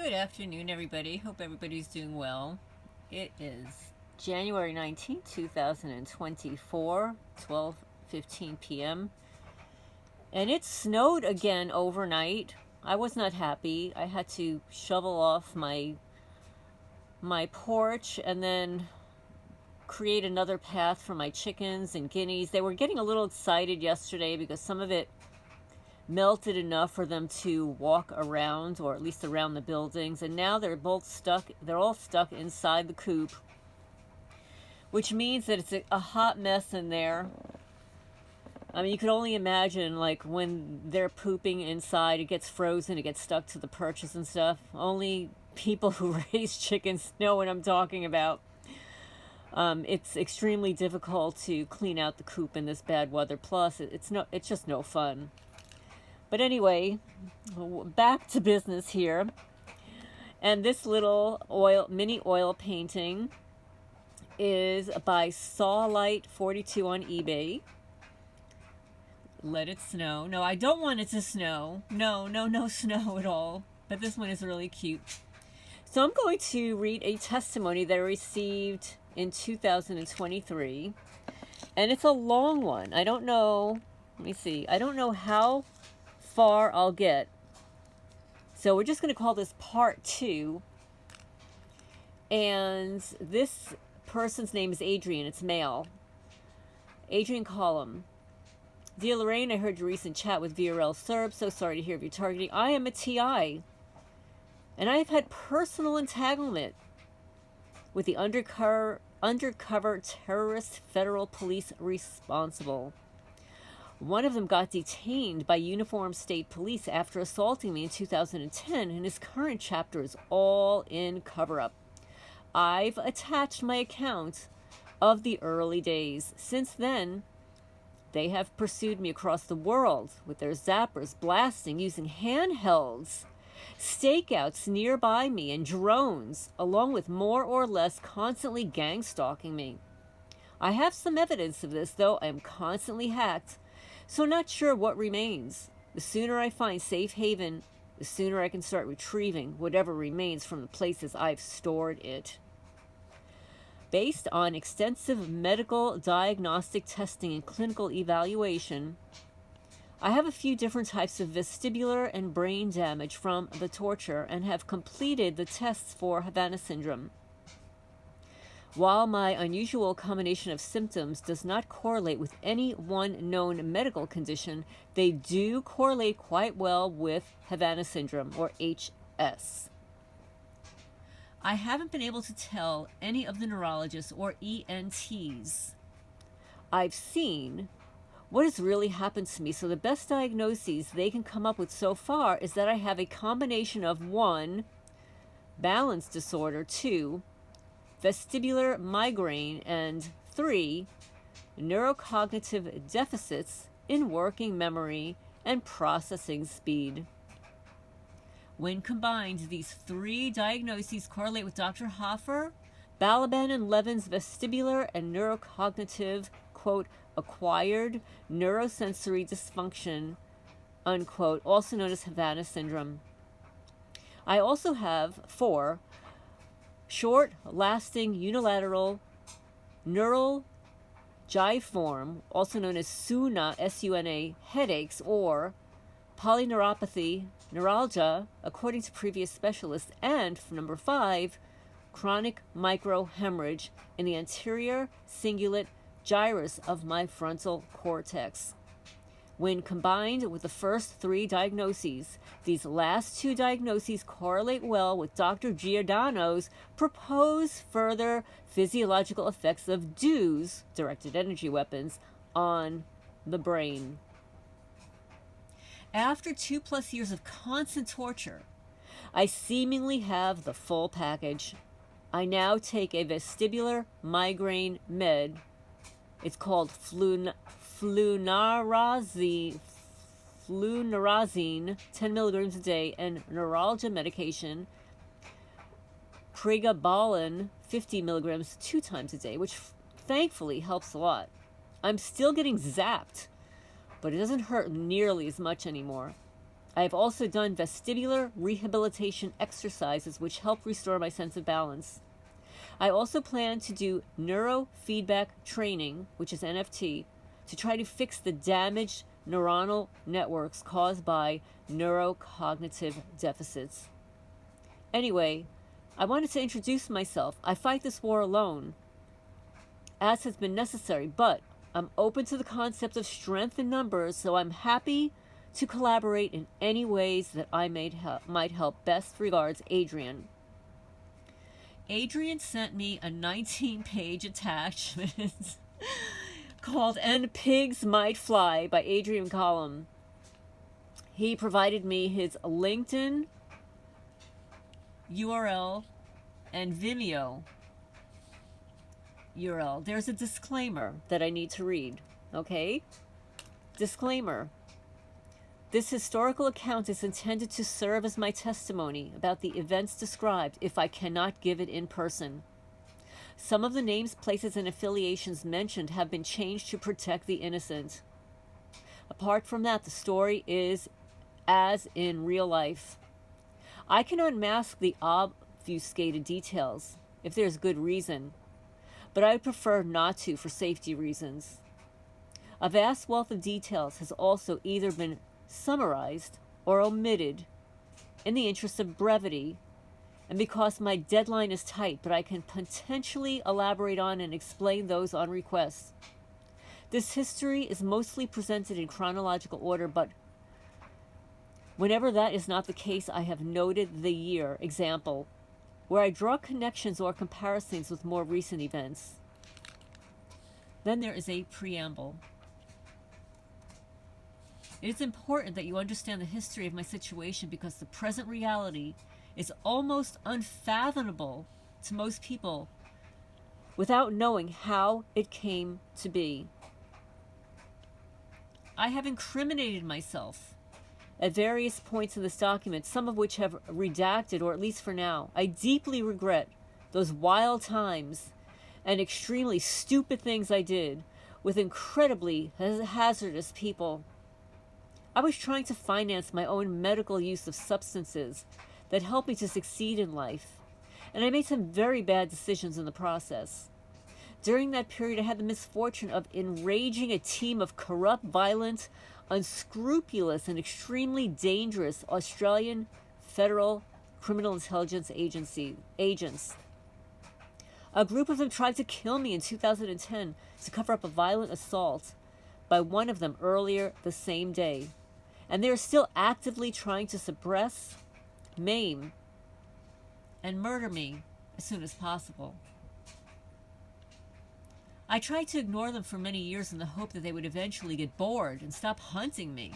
Good afternoon, everybody. Hope everybody's doing well. It is January 19th, 2024, 12:15 p.m. And it snowed again overnight. I was not happy. I had to shovel off my porch and then create another path for my chickens and guineas. They were getting a little excited yesterday because some of it melted enough for them to walk around, or at least around the buildings, and now they're all stuck inside the coop, which means that it's a hot mess in there. I mean, you could only imagine, like, when they're pooping inside, it gets frozen, it gets stuck to the perches and stuff. Only people who raise chickens know what I'm talking about. It's extremely difficult to clean out the coop in this bad weather. Plus, it's just no fun. But anyway, back to business here. And this little mini oil painting is by Sawlight42 on eBay. Let it snow. No, I don't want it to snow. No snow at all. But this one is really cute. So I'm going to read a testimony that I received in 2023. And it's a long one. I don't know. Let me see. I don't know how far I'll get. So we're just going to call this part 2. And this person's name is Adrian. It's male. Adrian Columb. Dear Lorraine, I heard your recent chat with VRL Serb. So sorry to hear of your targeting. I am a TI. And I have had personal entanglement with the undercover terrorist federal police responsible. One of them got detained by uniformed state police after assaulting me in 2010, and his current chapter is all in cover-up. I've attached my account of the early days. Since then, they have pursued me across the world with their zappers blasting using handhelds, stakeouts nearby me, and drones, along with more or less constantly gang-stalking me. I have some evidence of this, though I am constantly hacked, so not sure what remains. The sooner I find safe haven, the sooner I can start retrieving whatever remains from the places I've stored it. Based on extensive medical diagnostic testing and clinical evaluation, I have a few different types of vestibular and brain damage from the torture and have completed the tests for Havana syndrome. While my unusual combination of symptoms does not correlate with any one known medical condition, they do correlate quite well with Havana syndrome, or HS. I haven't been able to tell any of the neurologists or ENTs I've seen what has really happened to me, so the best diagnoses they can come up with so far is that I have a combination of 1, balance disorder, 2, vestibular migraine, and 3, neurocognitive deficits in working memory and processing speed. When combined, these 3 diagnoses correlate with Dr. Hoffer, Balaban, and Levin's vestibular and neurocognitive, quote, acquired neurosensory dysfunction, unquote, also known as Havana syndrome. I also have 4, short-lasting unilateral neural gyriform, also known as SUNA, S-U-N-A, headaches, or polyneuropathy, neuralgia, according to previous specialists, and, number 5, chronic microhemorrhage in the anterior cingulate gyrus of my frontal cortex. When combined with the first 3 diagnoses, these last 2 diagnoses correlate well with Dr. Giordano's proposed further physiological effects of DEWs, directed energy weapons, on the brain. After 2+ years of constant torture, I seemingly have the full package. I now take a vestibular migraine med. It's called flunarizine, 10 milligrams a day, and neuralgia medication, pregabalin, 50 milligrams 2 times a day, which thankfully helps a lot. I'm still getting zapped, but it doesn't hurt nearly as much anymore. I have also done vestibular rehabilitation exercises which help restore my sense of balance. I also plan to do neurofeedback training, which is NFT, to try to fix the damaged neuronal networks caused by neurocognitive deficits. Anyway, I wanted to introduce myself. I fight this war alone, as has been necessary, but I'm open to the concept of strength in numbers, so I'm happy to collaborate in any ways that I might help. Best regards, Adrian. Adrian sent me a 19-page attachment called And Pigs Might Fly by Adrian Columb. He provided me his LinkedIn URL and Vimeo URL. There's a disclaimer that I need to read, okay? Disclaimer. This historical account is intended to serve as my testimony about the events described if I cannot give it in person. Some of the names, places, and affiliations mentioned have been changed to protect the innocent. Apart from that, the story is as in real life. I can unmask the obfuscated details if there's good reason, but I would prefer not to for safety reasons. A vast wealth of details has also either been summarized or omitted in the interest of brevity, and because my deadline is tight, but I can potentially elaborate on and explain those on request. This history is mostly presented in chronological order, but whenever that is not the case, I have noted the year, example, where I draw connections or comparisons with more recent events. Then there is a preamble. It is important that you understand the history of my situation because the present reality is almost unfathomable to most people without knowing how it came to be. I have incriminated myself at various points in this document, some of which have redacted, or at least for now. I deeply regret those wild times and extremely stupid things I did with incredibly hazardous people. I was trying to finance my own medical use of substances that helped me to succeed in life, and I made some very bad decisions in the process. During that period, I had the misfortune of enraging a team of corrupt, violent, unscrupulous, and extremely dangerous Australian Federal Criminal Intelligence Agency agents. A group of them tried to kill me in 2010 to cover up a violent assault by one of them earlier the same day. And they are still actively trying to suppress, maim, and murder me as soon as possible. I tried to ignore them for many years in the hope that they would eventually get bored and stop hunting me.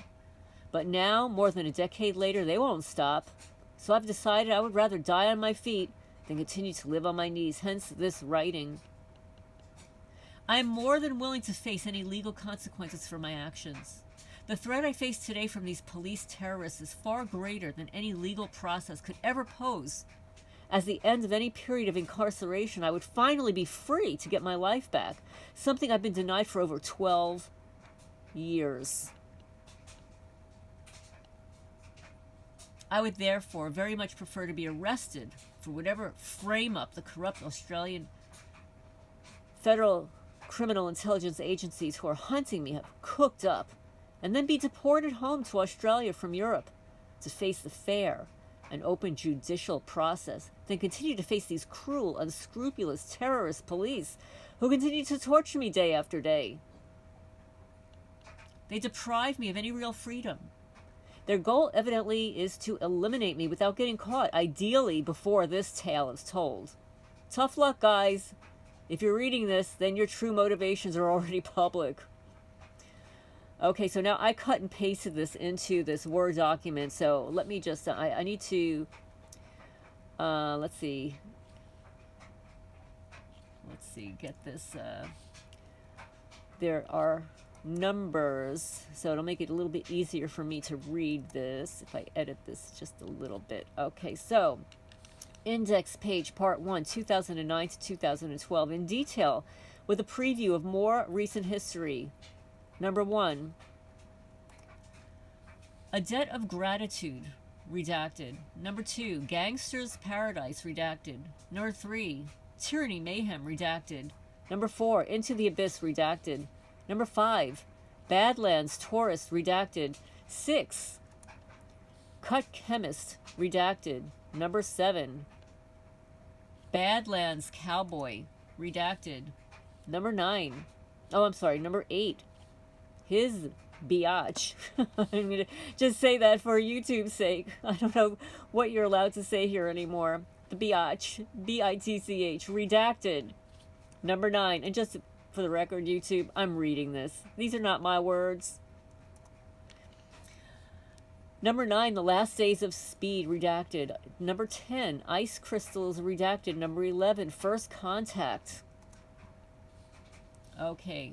But now, more than a decade later, they won't stop. So I've decided I would rather die on my feet than continue to live on my knees, hence this writing. I am more than willing to face any legal consequences for my actions. The threat I face today from these police terrorists is far greater than any legal process could ever pose. As the end of any period of incarceration, I would finally be free to get my life back, something I've been denied for over 12 years. I would therefore very much prefer to be arrested for whatever frame-up the corrupt Australian Federal Criminal Intelligence Agencies who are hunting me have cooked up, and then be deported home to Australia from Europe to face the fair and open judicial process, then continue to face these cruel, unscrupulous terrorist police who continue to torture me day after day. They deprive me of any real freedom. Their goal evidently is to eliminate me without getting caught, ideally before this tale is told. Tough luck, guys. If you're reading this, then your true motivations are already public. Okay, so now I cut and pasted this into this Word document. So let me just, I need to, let's see, get this, there are numbers, so it'll make it a little bit easier for me to read this if I edit this just a little bit. Okay, so index page part 1, 2009 to 2012, in detail with a preview of more recent history. Number 1, A Debt of Gratitude, redacted. Number 2, Gangster's Paradise, redacted. Number 3, Tyranny Mayhem, redacted. Number 4, Into the Abyss, redacted. Number 5, Badlands Tourist, redacted. 6, Cut Chemist, redacted. Number 7, Badlands Cowboy, redacted. Number 9, number 8, His Biatch. I'm going to just say that for YouTube's sake. I don't know what you're allowed to say here anymore. The Biatch, B-I-T-C-H, redacted. Number 9, and just for the record, YouTube, I'm reading this. These are not my words. Number 9, The Last Days of Speed, redacted. Number 10, Ice Crystals, redacted. Number 11, First Contact. Okay.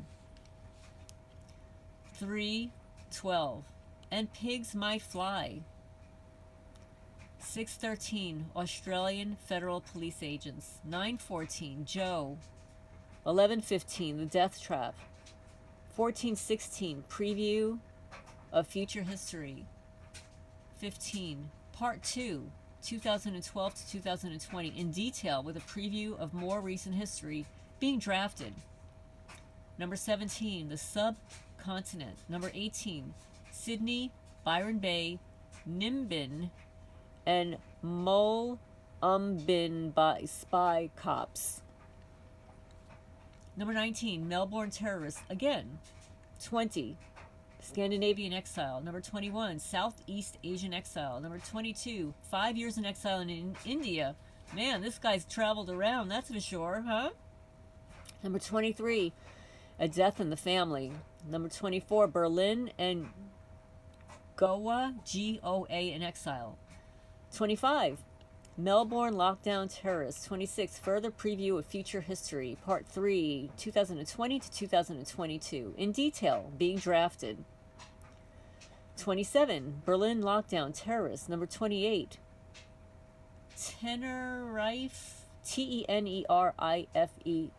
3:12, And Pigs Might Fly. 6:13, Australian Federal Police Agents. 9:14, Joe. 11:15, The Death Trap. 14:16, Preview of Future History. 15, Part 2, 2012 to 2020, in detail with a preview of more recent history being drafted. Number 17, The Subcontinent. Number 18, Sydney, Byron Bay, Nimbin, and Mullumbin by Spy Cops. Number 19, Melbourne Terrorists, again. 20, Scandinavian Exile. Number 21, Southeast Asian Exile. Number 22, 5 years in exile in India. Man, this guy's traveled around, that's for sure, huh? Number 23, A Death in the Family. Number 24, Berlin and Goa, G-O-A, in exile. 25, Melbourne Lockdown Terrorists. 26, Further Preview of Future History, Part 3, 2020 to 2022, in detail, being drafted. 27, Berlin Lockdown Terrorists. Number 28, Tenerife, T-E-N-E-R-I-F-E,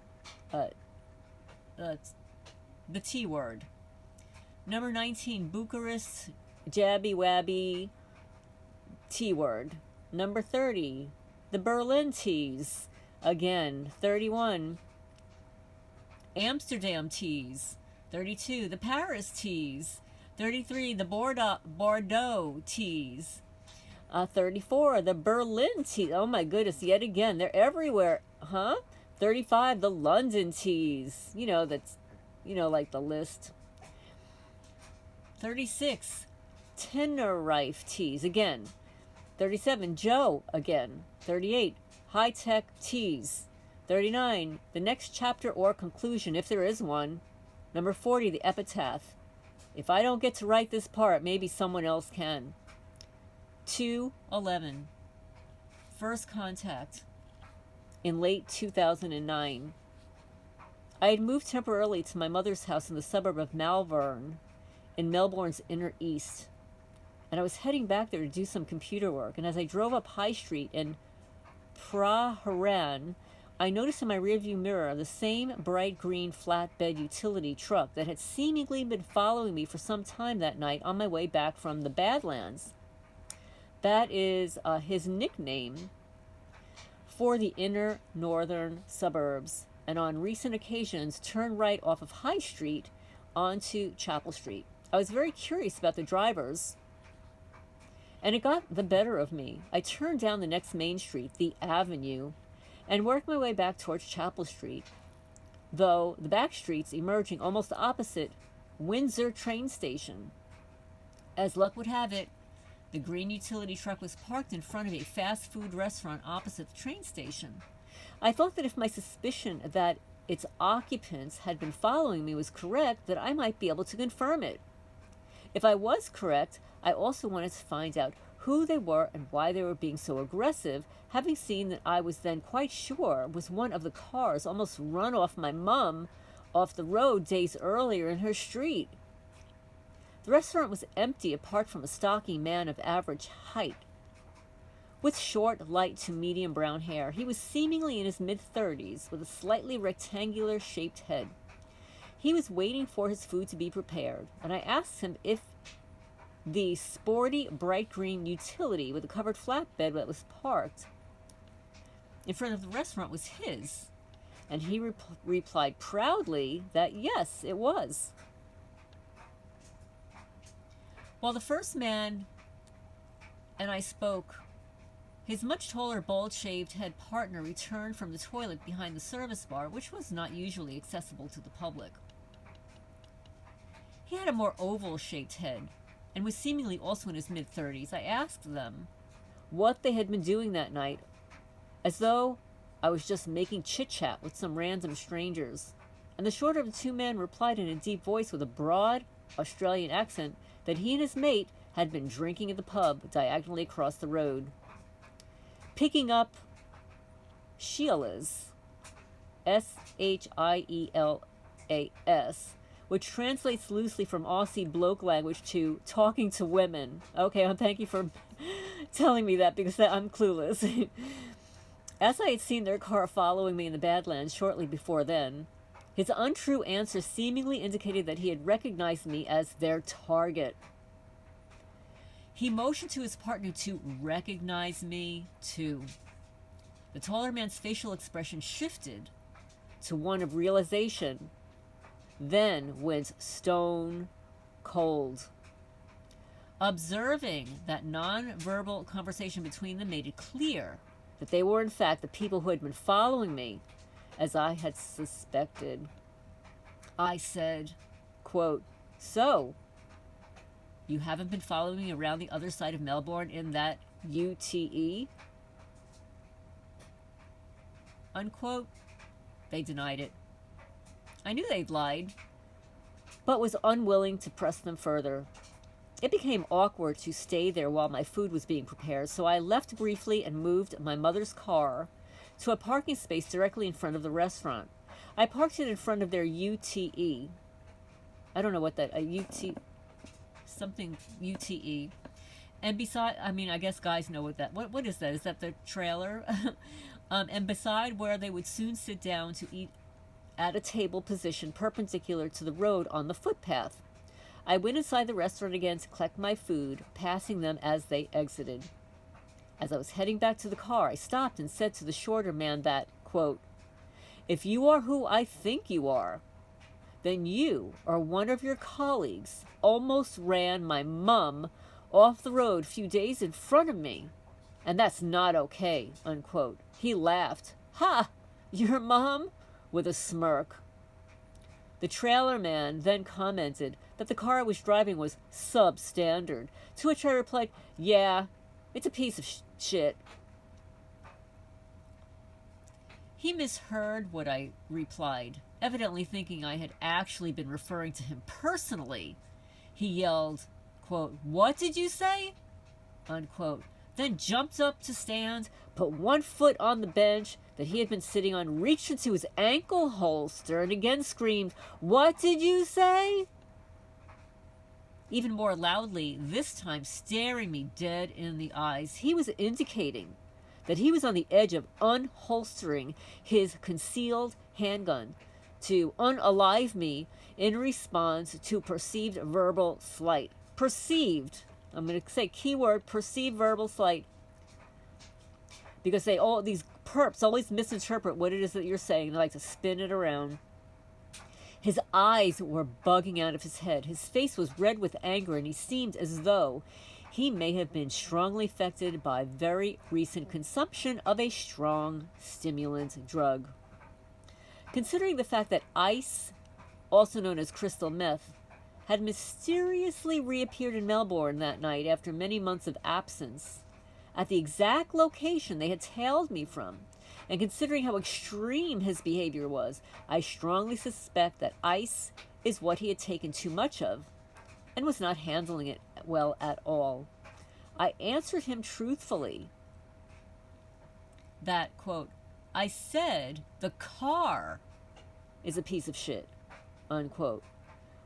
the T word. Number 19, Bucharest, Jabby Wabby, T word. Number 30, the Berlin Teas, again. 31, Amsterdam Teas. 32, the Paris Teas. 33, the Bordeaux Teas. 34, the Berlin Teas. Oh my goodness, yet again, they're everywhere, huh? 35, the London Teas. You know, that's, like the list. 36, Tenerife Teas, again. 37, Joe, again. 38, High-Tech Teas. 39, the next chapter or conclusion, if there is one. Number 40, the Epitaph. If I don't get to write this part, maybe someone else can. 2:11, First Contact, in late 2009. I had moved temporarily to my mother's house in the suburb of Malvern, in Melbourne's inner east. And I was heading back there to do some computer work. And as I drove up High Street in Prahran, I noticed in my rearview mirror the same bright green flatbed utility truck that had seemingly been following me for some time that night on my way back from the Badlands. That is his nickname for the inner northern suburbs, and on recent occasions turned right off of High Street onto Chapel Street. I was very curious about the drivers, and it got the better of me. I turned down the next main street, the Avenue, and worked my way back towards Chapel Street, though the back streets emerging almost opposite Windsor train station. As luck would have it, the green utility truck was parked in front of a fast food restaurant opposite the train station. I thought that if my suspicion that its occupants had been following me was correct, that I might be able to confirm it. If I was correct, I also wanted to find out who they were and why they were being so aggressive, having seen that I was then quite sure was one of the cars almost run off my mum off the road days earlier in her street. The restaurant was empty apart from a stocky man of average height, with short, light to medium brown hair. He was seemingly in his mid-30s, with a slightly rectangular-shaped head. He was waiting for his food to be prepared, and I asked him if the sporty, bright green utility with a covered flatbed that was parked in front of the restaurant was his. And he replied proudly that yes, it was. While the first man and I spoke, his much taller, bald-shaved head partner returned from the toilet behind the service bar, which was not usually accessible to the public. He had a more oval-shaped head and was seemingly also in his mid-30s. I asked them what they had been doing that night, as though I was just making chit-chat with some random strangers. And the shorter of the two men replied in a deep voice with a broad Australian accent that he and his mate had been drinking at the pub diagonally across the road. Picking up Sheilas, Shielas, which translates loosely from Aussie bloke language to talking to women. Okay, thank you for telling me that, because I'm clueless. As I had seen their car following me in the Badlands shortly before then, his untrue answer seemingly indicated that he had recognized me as their target. He motioned to his partner to recognize me too. The taller man's facial expression shifted to one of realization, then went stone cold. Observing that non-verbal conversation between them made it clear that they were in fact the people who had been following me, as I had suspected. I said, quote, "So, you haven't been following me around the other side of Melbourne in that UTE?" Unquote. They denied it. I knew they'd lied, but was unwilling to press them further. It became awkward to stay there while my food was being prepared, so I left briefly and moved my mother's car to a parking space directly in front of the restaurant. I parked it in front of their UTE. I don't know what that, something UTE. And beside, I guess guys know what that, what is that? Is that the trailer? And beside where they would soon sit down to eat at a table positioned perpendicular to the road on the footpath. I went inside the restaurant again to collect my food, passing them as they exited. As I was heading back to the car, I stopped and said to the shorter man that, quote, "If you are who I think you are, then you or one of your colleagues almost ran my mum off the road a few days in front of me, and that's not okay," unquote. He laughed. "Ha! Your mom?" with a smirk. The trailer man then commented that the car I was driving was substandard, to which I replied, "Yeah, it's a piece of shit." He misheard what I replied, evidently thinking I had actually been referring to him personally. He yelled, quote, "What did you say?" unquote, then jumped up to stand, put one foot on the bench that he had been sitting on, reached into his ankle holster, and again screamed, "What did you say?" Even more loudly, this time staring me dead in the eyes. He was indicating that he was on the edge of unholstering his concealed handgun to unalive me in response to perceived verbal slight. Perceived. I'm going to say keyword, perceived verbal slight. Because these perps always misinterpret what it is that you're saying. They like to spin it around. His eyes were bugging out of his head. His face was red with anger, and he seemed as though he may have been strongly affected by very recent consumption of a strong stimulant drug. Considering the fact that ice, also known as crystal meth, had mysteriously reappeared in Melbourne that night after many months of absence, at the exact location they had tailed me from, and considering how extreme his behavior was, I strongly suspect that ice is what he had taken too much of and was not handling it well at all. I answered him truthfully that, quote, "I said the car is a piece of shit," unquote.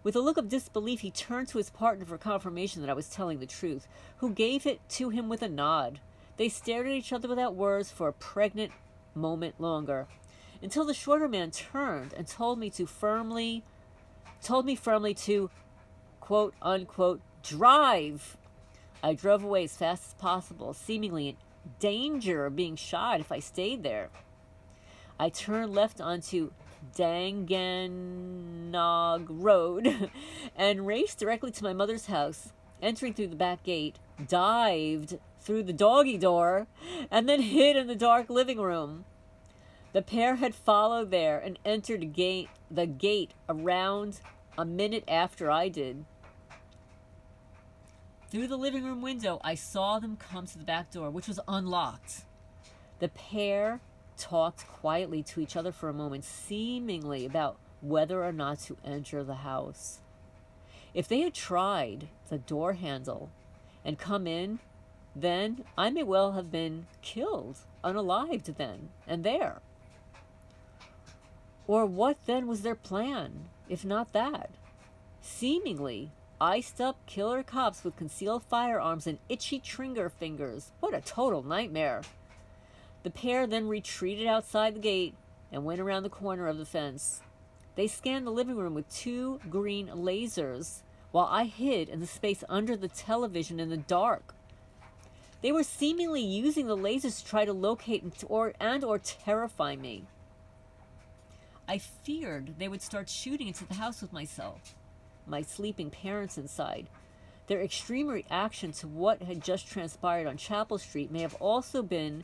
With a look of disbelief, he turned to his partner for confirmation that I was telling the truth, who gave it to him with a nod. They stared at each other without words for a pregnant moment longer, until the shorter man turned and told me firmly to, quote unquote, Drive! I drove away as fast as possible, seemingly in danger of being shot if I stayed there. I turned left onto Dangannog Road and raced directly to my mother's house, entering through the back gate, dived through the doggy door, and then hid in the dark living room. The pair had followed there and entered the gate around a minute after I did. Through the living room window, I saw them come to the back door, which was unlocked. The pair talked quietly to each other for a moment, seemingly about whether or not to enter the house. If they had tried the door handle and come in, then I may well have been killed, unalived then and there. Or what then was their plan, if not that? Seemingly iced up killer cops with concealed firearms and itchy trigger fingers. What a total nightmare. The pair then retreated outside the gate and went around the corner of the fence. They scanned the living room with 2 green lasers while I hid in the space under the television in the dark. They were seemingly using the lasers to try to locate or terrify me. I feared they would start shooting into the house with myself, my sleeping parents inside. Their extreme reaction to what had just transpired on Chapel Street may have also been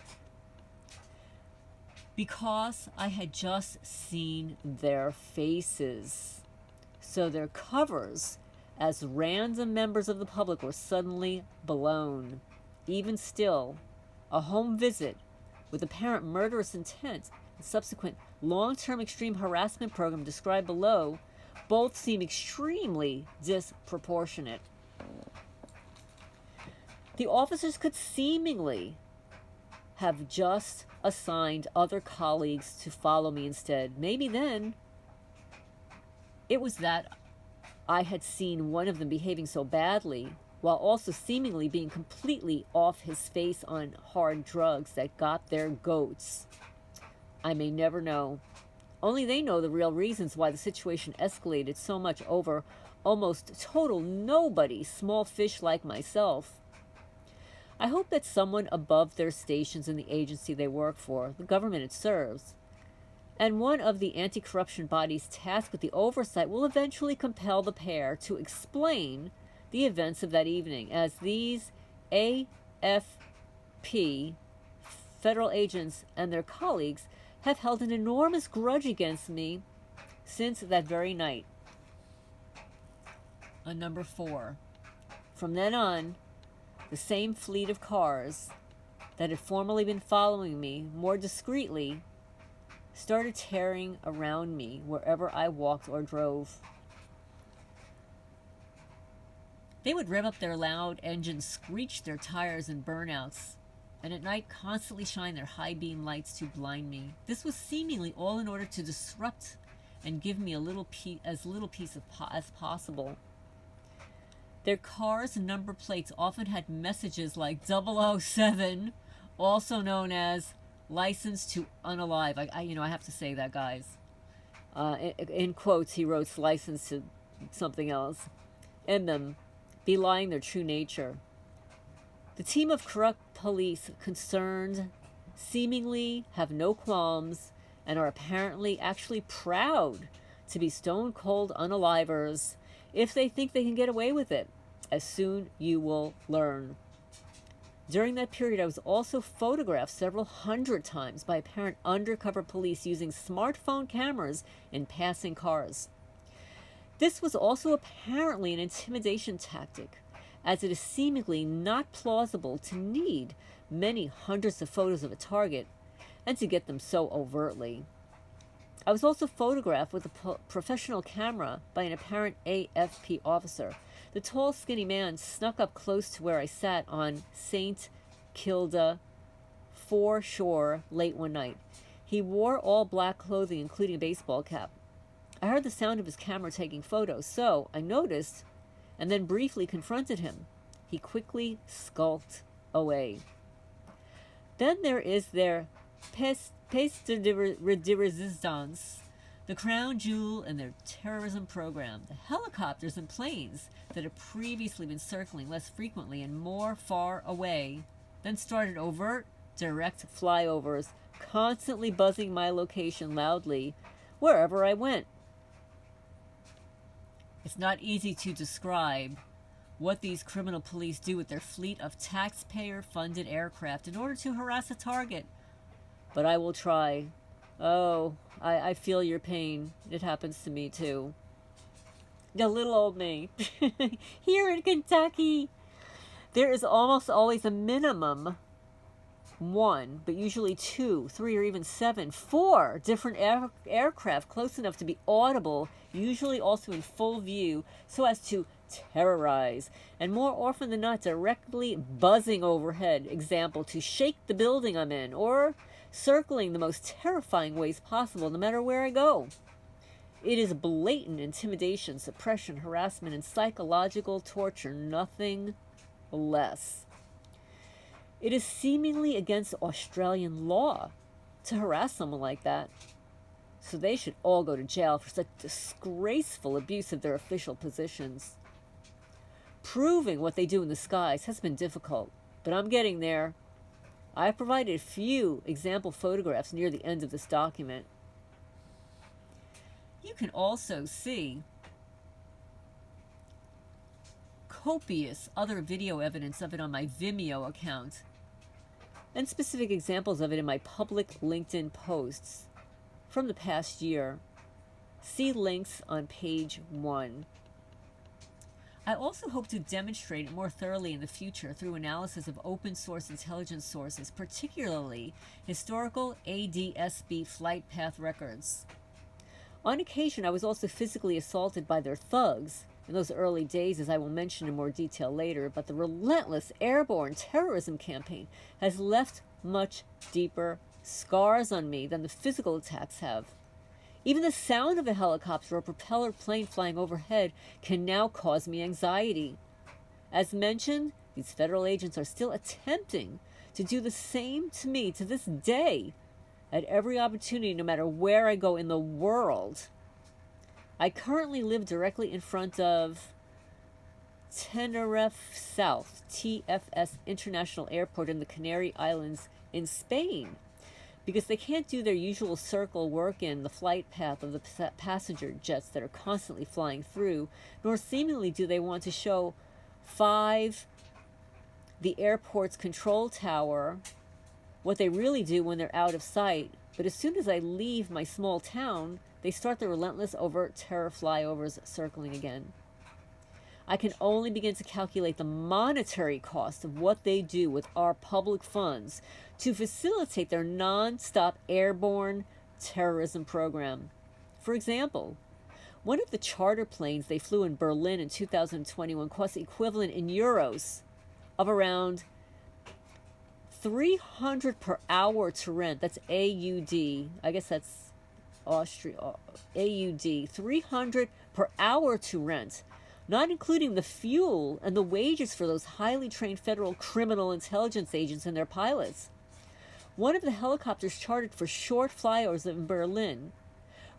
because I had just seen their faces. So their covers as random members of the public were suddenly blown. Even still, a home visit with apparent murderous intent and subsequent long-term extreme harassment program described below both seem extremely disproportionate. The officers could seemingly have just assigned other colleagues to follow me instead. Maybe then it was that I had seen one of them behaving so badly while also seemingly being completely off his face on hard drugs that got their goats. I may never know. Only they know the real reasons why the situation escalated so much over almost total nobody, small fish like myself. I hope that someone above their stations in the agency they work for, the government it serves, and one of the anti-corruption bodies tasked with the oversight will eventually compel the pair to explain the events of that evening, as these AFP federal agents and their colleagues have held an enormous grudge against me since that very night. On number 4. From then on, the same fleet of cars that had formerly been following me more discreetly started tearing around me wherever I walked or drove. They would rev up their loud engines, screech their tires in burnouts, and at night constantly shine their high beam lights to blind me. This was seemingly all in order to disrupt and give me as little piece as possible. Their cars' number plates often had messages like 007, also known as license to unalive. I have to say that, guys. In quotes, he wrote license to something else in them, belying their true nature. The team of corrupt police concerned seemingly have no qualms and are apparently actually proud to be stone-cold unalivers if they think they can get away with it. As soon you will learn. During that period, I was also photographed several hundred times by apparent undercover police using smartphone cameras in passing cars. This was also apparently an intimidation tactic, as it is seemingly not plausible to need many hundreds of photos of a target and to get them so overtly. I was also photographed with a professional camera by an apparent AFP officer. The tall, skinny man snuck up close to where I sat on St. Kilda foreshore late one night. He wore all black clothing, including a baseball cap. I heard the sound of his camera taking photos, so I noticed and then briefly confronted him. He quickly skulked away. Then there is their pièce de résistance, the crown jewel in their terrorism program. The helicopters and planes that had previously been circling less frequently and more far away then started overt, direct flyovers, constantly buzzing my location loudly wherever I went. It's not easy to describe what these criminal police do with their fleet of taxpayer-funded aircraft in order to harass a target, but I will try. Oh, I feel your pain. It happens to me too. The little old me. Here in Kentucky, there is almost always a minimum 1, but usually 2, 3, or even 7, 4 different aircraft close enough to be audible, usually also in full view, so as to terrorize, and more often than not directly buzzing overhead, example, to shake the building I'm in, or circling the most terrifying ways possible no matter where I go. It is blatant intimidation, suppression, harassment, and psychological torture, nothing less. It is seemingly against Australian law to harass someone like that, so they should all go to jail for such disgraceful abuse of their official positions. Proving what they do in the skies has been difficult, but I'm getting there. I have provided a few example photographs near the end of this document. You can also see copious other video evidence of it on my Vimeo account, and specific examples of it in my public LinkedIn posts from the past year. See links on page 1. I also hope to demonstrate it more thoroughly in the future through analysis of open source intelligence sources, particularly historical ADSB flight path records. On occasion, I was also physically assaulted by their thugs in those early days, as I will mention in more detail later, but the relentless airborne terrorism campaign has left much deeper scars on me than the physical attacks have. Even the sound of a helicopter or propeller plane flying overhead can now cause me anxiety. As mentioned, these federal agents are still attempting to do the same to me to this day at every opportunity, no matter where I go in the world. I currently live directly in front of Tenerife South, TFS International Airport in the Canary Islands in Spain, because they can't do their usual circle work in the flight path of the passenger jets that are constantly flying through, nor seemingly do they want to show 5, the airport's control tower, what they really do when they're out of sight. But as soon as I leave my small town, they start the relentless overt terror flyovers circling again. I can only begin to calculate the monetary cost of what they do with our public funds to facilitate their non-stop airborne terrorism program. For example, one of the charter planes they flew in Berlin in 2021 cost the equivalent in euros of around 300 per hour to rent. That's AUD. I guess that's Austria. AUD. 300 per hour to rent, not including the fuel and the wages for those highly trained federal criminal intelligence agents and their pilots. One of the helicopters chartered for short flyovers in Berlin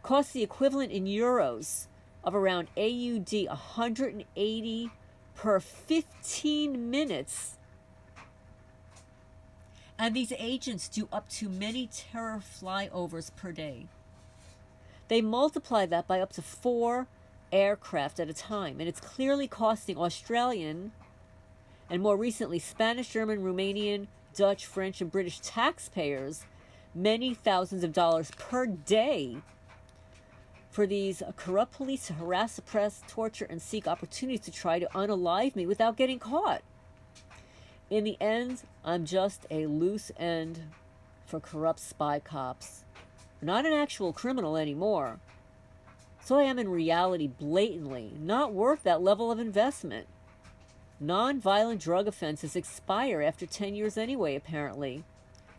cost the equivalent in euros of around AUD 180 per 15 minutes. And these agents do up to many terror flyovers per day. They multiply that by up to 4 aircraft at a time, and it's clearly costing Australian and more recently Spanish, German, Romanian, Dutch, French, and British taxpayers many thousands of dollars per day for these corrupt police to harass, suppress, torture, and seek opportunities to try to unalive me without getting caught. In the end, I'm just a loose end for corrupt spy cops. I'm not an actual criminal anymore. So I am in reality blatantly not worth that level of investment. Non-violent drug offenses expire after 10 years anyway, apparently.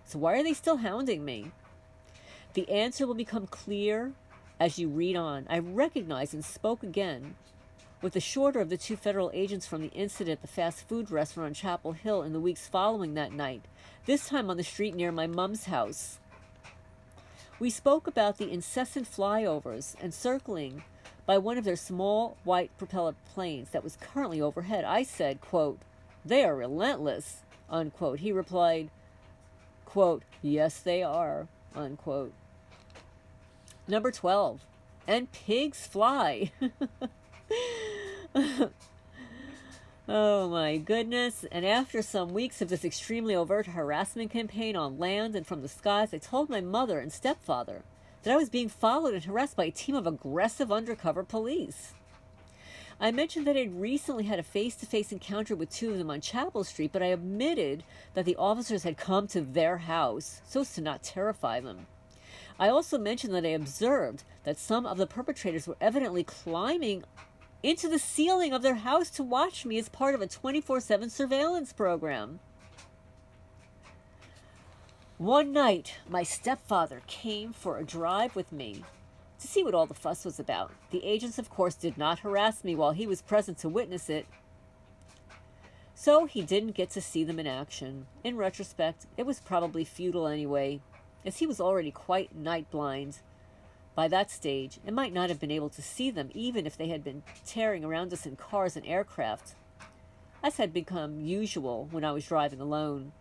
So why are they still hounding me? The answer will become clear as you read on. I recognized and spoke again with the shorter of the 2 federal agents from the incident at the fast food restaurant on Chapel Hill in the weeks following that night, this time on the street near my mom's house. We spoke about the incessant flyovers and circling by one of their small white propeller planes that was currently overhead. I said, quote, "They are relentless," unquote. He replied, quote, "Yes, they are," unquote. Number 12, and pigs fly. Oh my goodness. And after some weeks of this extremely overt harassment campaign on land and from the skies, I told my mother and stepfather that I was being followed and harassed by a team of aggressive undercover police. I mentioned that I had recently had a face-to-face encounter with two of them on Chapel Street, but I admitted that the officers had come to their house so as to not terrify them. I also mentioned that I observed that some of the perpetrators were evidently climbing into the ceiling of their house to watch me as part of a 24/7 surveillance program. One night, my stepfather came for a drive with me to see what all the fuss was about. The agents, of course, did not harass me while he was present to witness it, so he didn't get to see them in action. In retrospect, it was probably futile anyway, as he was already quite night blind by that stage and might not have been able to see them even if they had been tearing around us in cars and aircraft, as had become usual when I was driving alone.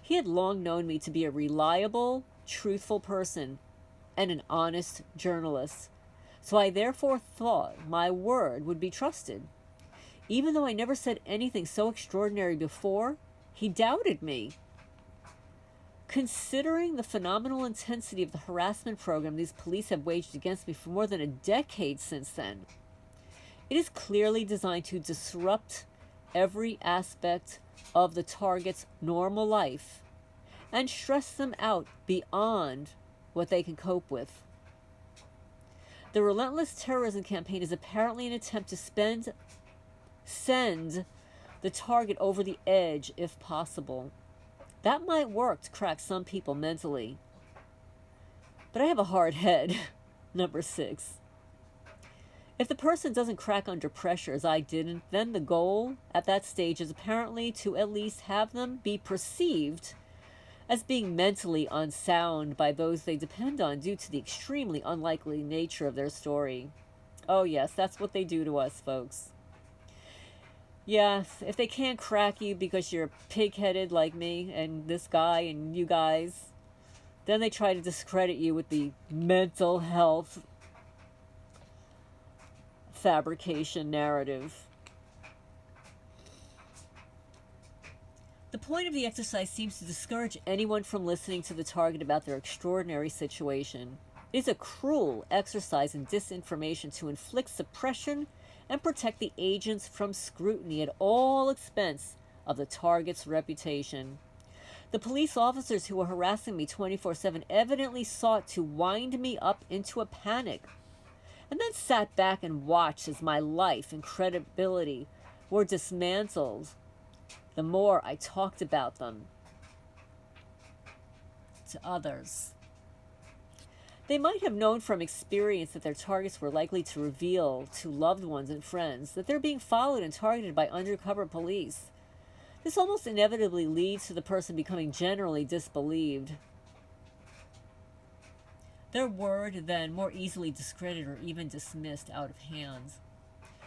He had long known me to be a reliable, truthful person and an honest journalist, so I therefore thought my word would be trusted. Even though I never said anything so extraordinary before, he doubted me. Considering the phenomenal intensity of the harassment program these police have waged against me for more than a decade since then, it is clearly designed to disrupt every aspect of the target's normal life and stress them out beyond what they can cope with. The relentless terrorism campaign is apparently an attempt to send the target over the edge if possible. That might work to crack some people mentally. But I have a hard head. Number 6. If the person doesn't crack under pressure, as I didn't, then the goal at that stage is apparently to at least have them be perceived as being mentally unsound by those they depend on due to the extremely unlikely nature of their story. Oh yes, that's what they do to us, folks. Yeah, if they can't crack you because you're pig-headed like me and this guy and you guys, then they try to discredit you with the mental health fabrication narrative. The point of the exercise seems to discourage anyone from listening to the target about their extraordinary situation. It is a cruel exercise in disinformation to inflict suppression and protect the agents from scrutiny at all expense of the target's reputation. The police officers who were harassing me 24/7 evidently sought to wind me up into a panic, and then sat back and watched as my life and credibility were dismantled the more I talked about them to others. They might have known from experience that their targets were likely to reveal to loved ones and friends that they're being followed and targeted by undercover police. This almost inevitably leads to the person becoming generally disbelieved. Their word then more easily discredited or even dismissed out of hand.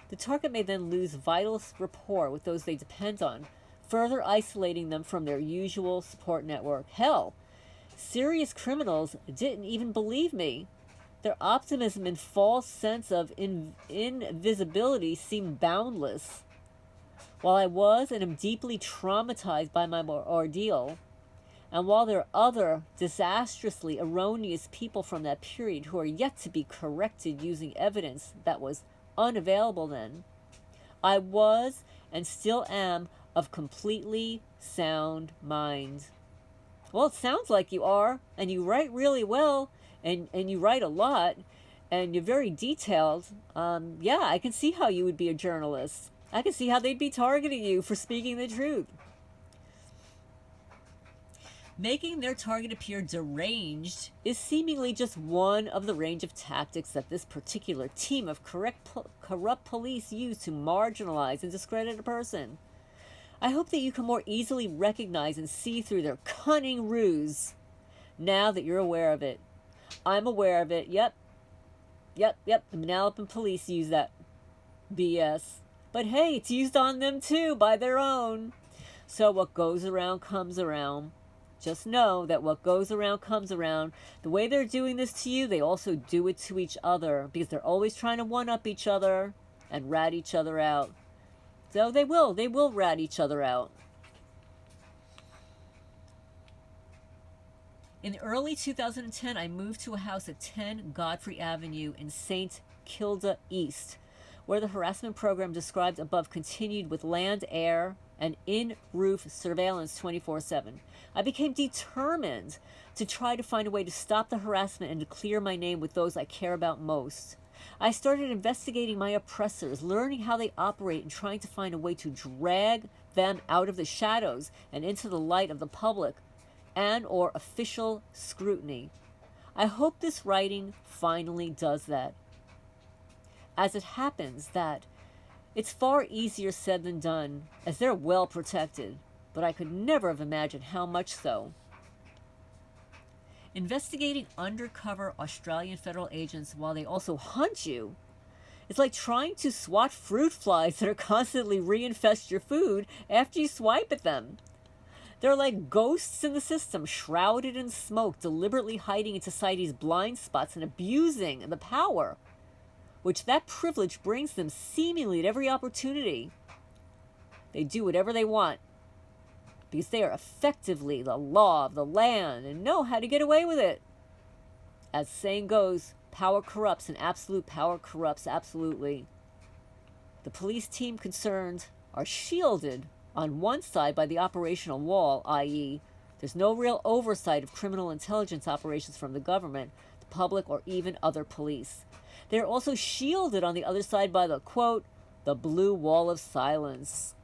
The target may then lose vital rapport with those they depend on, further isolating them from their usual support network. Hell, serious criminals didn't even believe me. Their optimism and false sense of invisibility seemed boundless. While I was and am deeply traumatized by my ordeal, and while there are other disastrously erroneous people from that period who are yet to be corrected using evidence that was unavailable then, I was and still am of completely sound mind. Well, it sounds like you are, and you write really well, and you write a lot, and you're very detailed. Yeah, I can see how you would be a journalist. I can see how they'd be targeting you for speaking the truth. Making their target appear deranged is seemingly just one of the range of tactics that this particular team of corrupt police use to marginalize and discredit a person. I hope that you can more easily recognize and see through their cunning ruse now that you're aware of it. I'm aware of it. Yep. The Manalapan police use that BS. But hey, it's used on them too by their own. So what goes around comes around. Just know that what goes around comes around. The way they're doing this to you, they also do it to each other because they're always trying to one-up each other and rat each other out. So they will rat each other out. In early 2010, I moved to a house at 10 Godfrey Avenue in St. Kilda East, where the harassment program described above continued with land, air, and in-roof surveillance 24/7. I became determined to try to find a way to stop the harassment and to clear my name with those I care about most. I started investigating my oppressors, learning how they operate, and trying to find a way to drag them out of the shadows and into the light of the public and or official scrutiny. I hope this writing finally does that. As it happens that it's far easier said than done, as they're well protected, but I could never have imagined how much so. Investigating undercover Australian federal agents while they also hunt you, it's like trying to swat fruit flies that are constantly reinfest your food after you swipe at them. They're like ghosts in the system, shrouded in smoke, deliberately hiding into society's blind spots and abusing the power which that privilege brings them seemingly at every opportunity. They do whatever they want because they are effectively the law of the land and know how to get away with it. As the saying goes, power corrupts, and absolute power corrupts absolutely. The police team concerned are shielded on one side by the operational wall, i.e., there's no real oversight of criminal intelligence operations from the government, the public, or even other police. They're also shielded on the other side by the, quote, the blue wall of silence,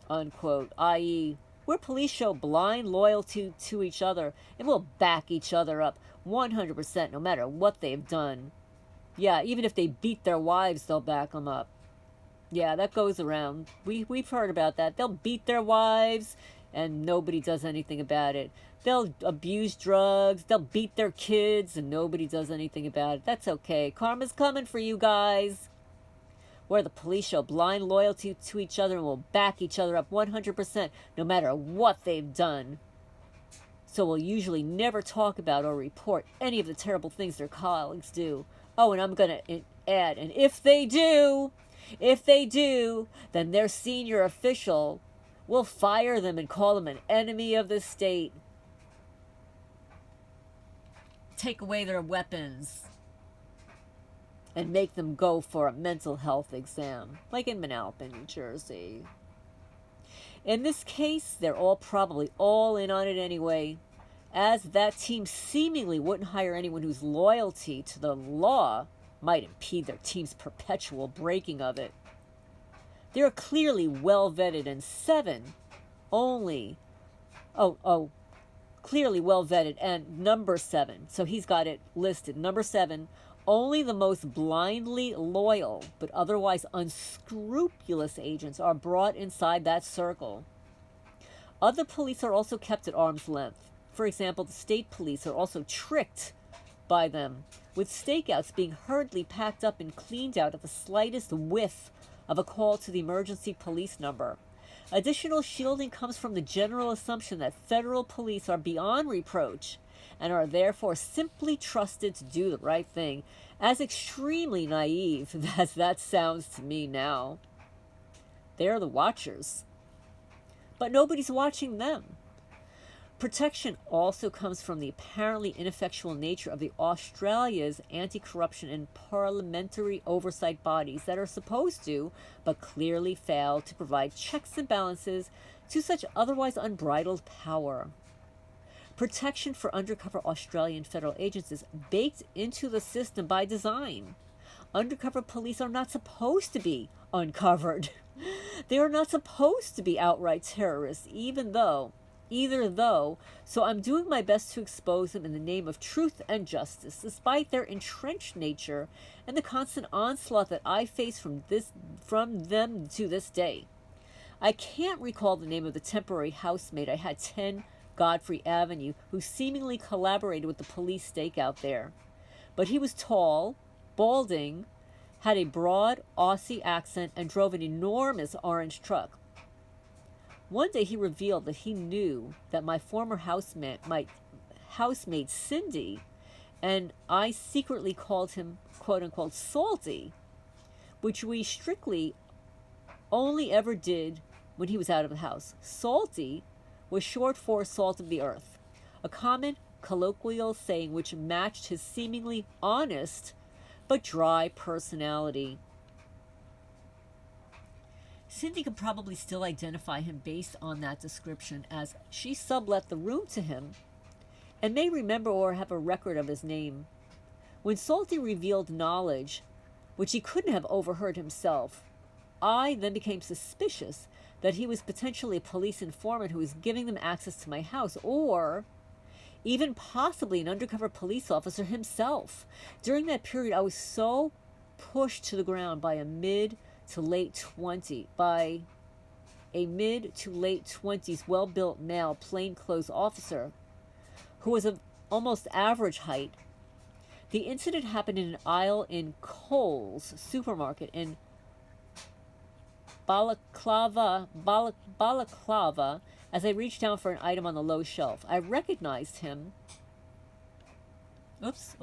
unquote, i.e., where police show blind loyalty to each other and will back each other up 100% no matter what they've done. Yeah, even if they beat their wives, they'll back them up. Yeah, that goes around. We've heard about that. They'll beat their wives and nobody does anything about it. They'll abuse drugs, they'll beat their kids, and nobody does anything about it. That's okay. Karma's coming for you guys. Where the police show blind loyalty to each other and will back each other up 100% no matter what they've done. So we'll usually never talk about or report any of the terrible things their colleagues do. Oh, and I'm going to add, and if they do, then their senior official will fire them and call them an enemy of the state. Take away their weapons and make them go for a mental health exam, like in Manalapan, New Jersey. In this case, they're probably all in on it anyway, as that team seemingly wouldn't hire anyone whose loyalty to the law might impede their team's perpetual breaking of it. They are clearly well vetted, and clearly well vetted, and number 7, so he's got it listed, number 7, only the most blindly loyal but otherwise unscrupulous agents are brought inside that circle. Other police are also kept at arm's length. For example, the state police are also tricked by them, with stakeouts being hurriedly packed up and cleaned out at the slightest whiff of a call to the emergency police number. Additional shielding comes from the general assumption that federal police are beyond reproach and are therefore simply trusted to do the right thing, as extremely naive as that sounds to me now. They're the watchers, but nobody's watching them. Protection also comes from the apparently ineffectual nature of the Australia's anti-corruption and parliamentary oversight bodies that are supposed to, but clearly fail to provide checks and balances to such otherwise unbridled power. Protection for undercover Australian federal agents is baked into the system by design. Undercover police are not supposed to be uncovered. They are not supposed to be outright terrorists, either though, so I'm doing my best to expose them in the name of truth and justice, despite their entrenched nature and the constant onslaught that I face from them to this day. I can't recall the name of the temporary housemate I had 10 Godfrey Avenue, who seemingly collaborated with the police stakeout there. But he was tall, balding, had a broad Aussie accent, and drove an enormous orange truck. One day he revealed that he knew that my former housemate Cindy, and I secretly called him quote-unquote salty, which we strictly only ever did when he was out of the house. Salty was short for salt of the earth, a common colloquial saying which matched his seemingly honest but dry personality. Cindy could probably still identify him based on that description, as she sublet the room to him and may remember or have a record of his name. When Salty revealed knowledge which he couldn't have overheard himself, I then became suspicious that he was potentially a police informant who was giving them access to my house, or even possibly an undercover police officer himself. During that period, I was so pushed to the ground by a mid to late 20s well-built male plainclothes officer who was of almost average height. The incident happened in an aisle in Kohl's supermarket in Balaclava, as I reached down for an item on the low shelf. I recognized him. Oops.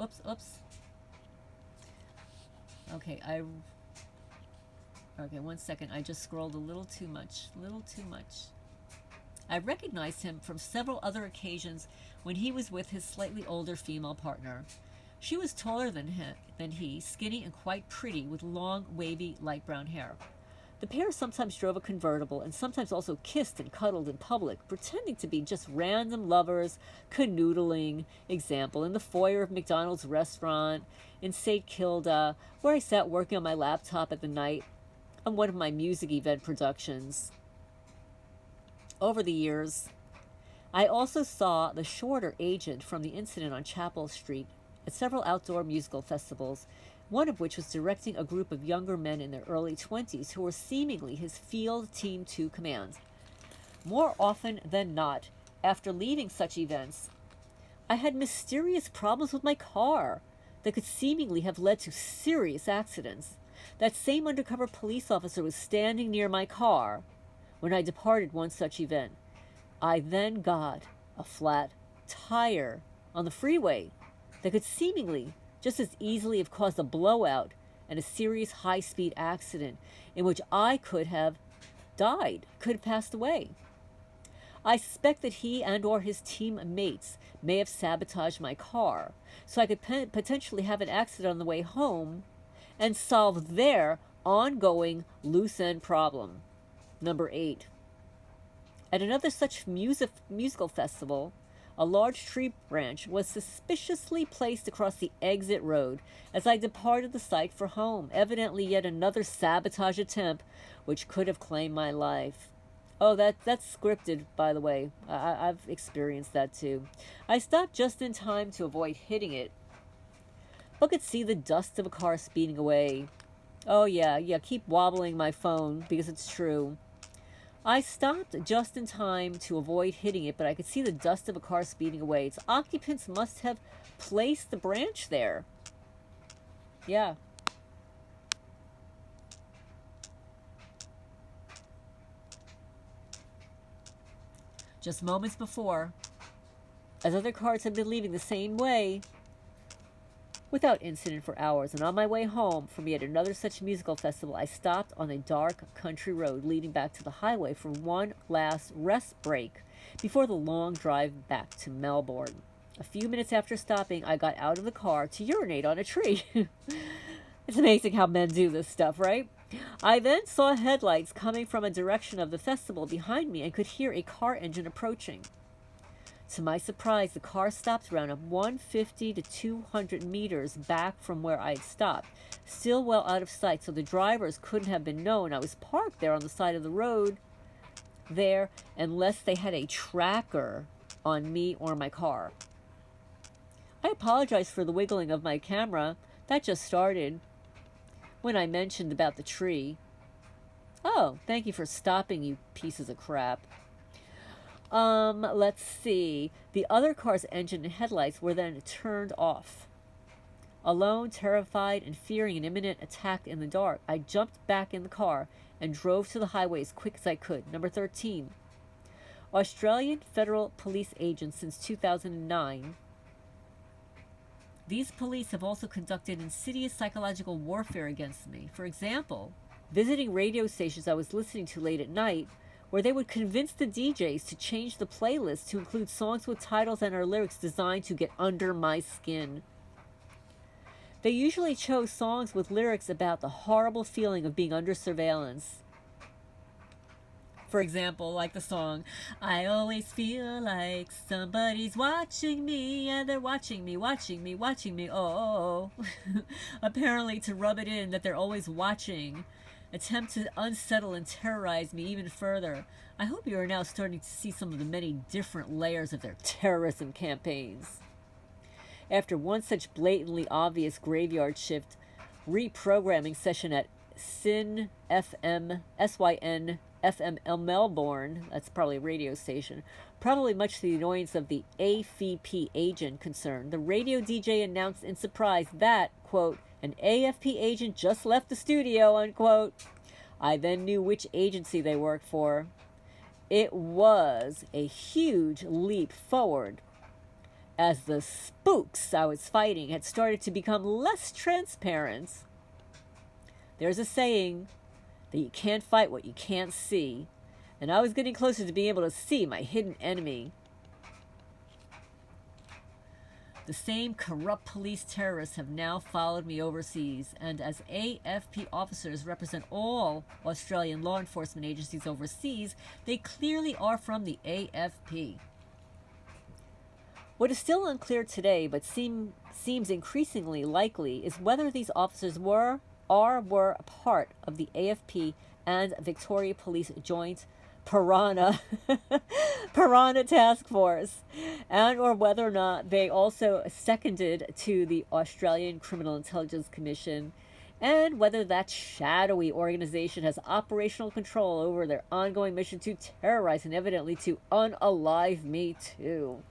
Okay, okay, 1 second. I just scrolled a little too much. I recognized him from several other occasions when he was with his slightly older female partner. She was taller than he, skinny and quite pretty, with long, wavy, light brown hair. The pair sometimes drove a convertible and sometimes also kissed and cuddled in public, pretending to be just random lovers, canoodling. Example, in the foyer of McDonald's restaurant in St. Kilda, where I sat working on my laptop at the night on one of my music event productions. Over the years, I also saw the shorter agent from the incident on Chapel Street at several outdoor musical festivals, one of which was directing a group of younger men in their early 20s who were seemingly his field Team 2 command. More often than not, after leaving such events, I had mysterious problems with my car that could seemingly have led to serious accidents. That same undercover police officer was standing near my car when I departed one such event. I then got a flat tire on the freeway that could seemingly just as easily have caused a blowout and a serious high-speed accident in which I could have died, could have passed away. I suspect that he and or his teammates may have sabotaged my car so I could potentially have an accident on the way home and solve their ongoing loose-end problem. Number 8. At another such musical festival, a large tree branch was suspiciously placed across the exit road as I departed the site for home, evidently yet another sabotage attempt which could have claimed my life. Oh, that's scripted, by the way. I've experienced that too. I stopped just in time to avoid hitting it, but could see the dust of a car speeding away. Oh yeah, keep wobbling my phone because it's true. I stopped just in time to avoid hitting it, but I could see the dust of a car speeding away. Its occupants must have placed the branch there. Yeah. Just moments before, as other cars had been leaving the same way, without incident for hours, and on my way home from yet another such musical festival, I stopped on a dark country road leading back to the highway for one last rest break before the long drive back to Melbourne. A few minutes after stopping, I got out of the car to urinate on a tree. It's amazing how men do this stuff, right? I then saw headlights coming from a direction of the festival behind me and could hear a car engine approaching. To my surprise, the car stopped around 150 to 200 meters back from where I had stopped, still well out of sight, so the drivers couldn't have been known I was parked there on the side of the road there unless they had a tracker on me or my car. I apologize for the wiggling of my camera. That just started when I mentioned about the tree. Oh, thank you for stopping, you pieces of crap. Let's see. The other car's engine and headlights were then turned off. Alone, terrified, and fearing an imminent attack in the dark, I jumped back in the car and drove to the highway as quick as I could. Number 13. Australian federal police agents since 2009. These police have also conducted insidious psychological warfare against me. For example, visiting radio stations I was listening to late at night, where they would convince the DJs to change the playlist to include songs with titles and or lyrics designed to get under my skin. They usually chose songs with lyrics about the horrible feeling of being under surveillance. For example, like the song, I always feel like somebody's watching me, and they're watching me, oh. Apparently to rub it in that they're always watching, attempt to unsettle and terrorize me even further. I hope you are now starting to see some of the many different layers of their terrorism campaigns. After one such blatantly obvious graveyard shift reprogramming session at SYN FM Melbourne, that's probably a radio station, probably much to the annoyance of the AFP agent concerned, the radio DJ announced in surprise that, quote, an AFP agent just left the studio, unquote. I then knew which agency they worked for. It was a huge leap forward, as the spooks I was fighting had started to become less transparent. There's a saying that you can't fight what you can't see, and I was getting closer to being able to see my hidden enemy. The same corrupt police terrorists have now followed me overseas, and as AFP officers represent all Australian law enforcement agencies overseas, they clearly are from the AFP. What is still unclear today, but seems increasingly likely, is whether these officers were a part of the AFP and Victoria Police Joint Prahran Task Force, and or whether or not they also seconded to the Australian Criminal Intelligence Commission, and whether that shadowy organization has operational control over their ongoing mission to terrorize and evidently to unalive me too.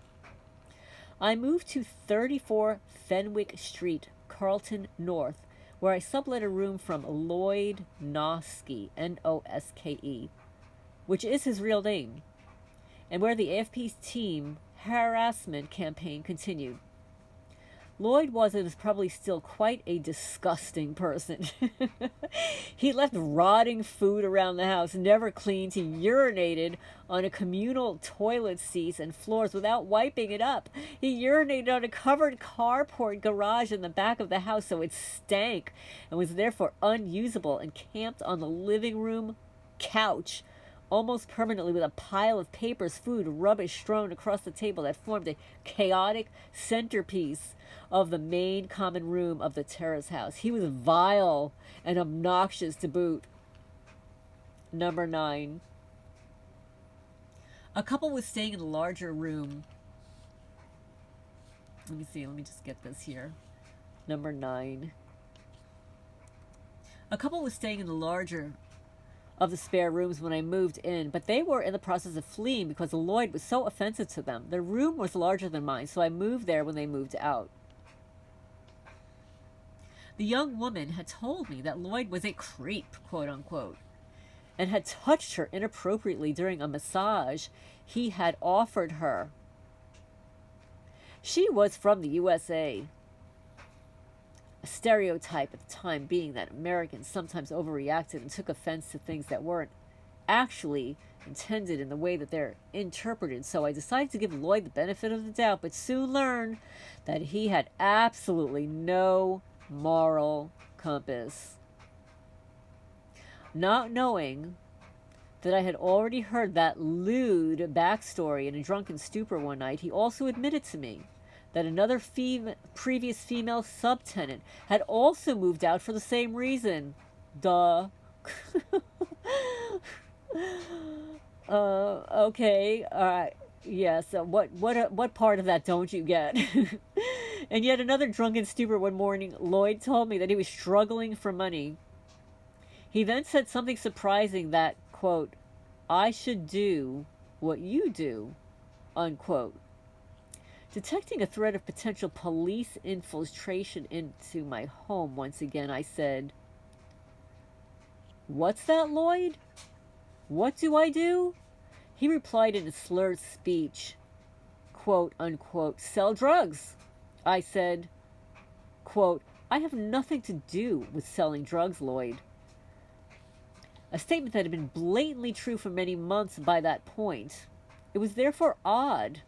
I moved to 34 Fenwick Street, Carlton North, where I sublet a room from Lloyd Noske, Noske, which is his real name, and where the AFP's team harassment campaign continued. Lloyd was and is probably still quite a disgusting person. He left rotting food around the house, never cleaned. He urinated on a communal toilet seats and floors without wiping it up. He urinated on a covered carport garage in the back of the house so it stank and was therefore unusable, and camped on the living room couch almost permanently with a pile of papers, food, rubbish strewn across the table that formed a chaotic centerpiece of the main common room of the terrace house. He was vile and obnoxious to boot. Number 9. A couple was staying in a larger room. Let me just get this here. Number 9. A couple was staying in the larger of the spare rooms when I moved in, but they were in the process of fleeing because Lloyd was so offensive to them. Their room was larger than mine, so I moved there when they moved out. The young woman had told me that Lloyd was a creep, quote unquote, and had touched her inappropriately during a massage he had offered her. She was from the USA. A stereotype at the time being that Americans sometimes overreacted and took offense to things that weren't actually intended in the way that they're interpreted. So I decided to give Lloyd the benefit of the doubt, but soon learned that he had absolutely no moral compass. Not knowing that I had already heard that lewd backstory in a drunken stupor one night, he also admitted to me that another previous female subtenant had also moved out for the same reason. Duh. Okay. All right. Yes. What part of that don't you get? And yet another drunken stupor one morning, Lloyd told me that he was struggling for money. He then said something surprising that, quote, I should do what you do, unquote. Detecting a threat of potential police infiltration into my home once again, I said, "What's that, Lloyd? What do I do?" He replied in a slurred speech, quote, unquote, "Sell drugs." I said, quote, "I have nothing to do with selling drugs, Lloyd." A statement that had been blatantly true for many months by that point. It was therefore odd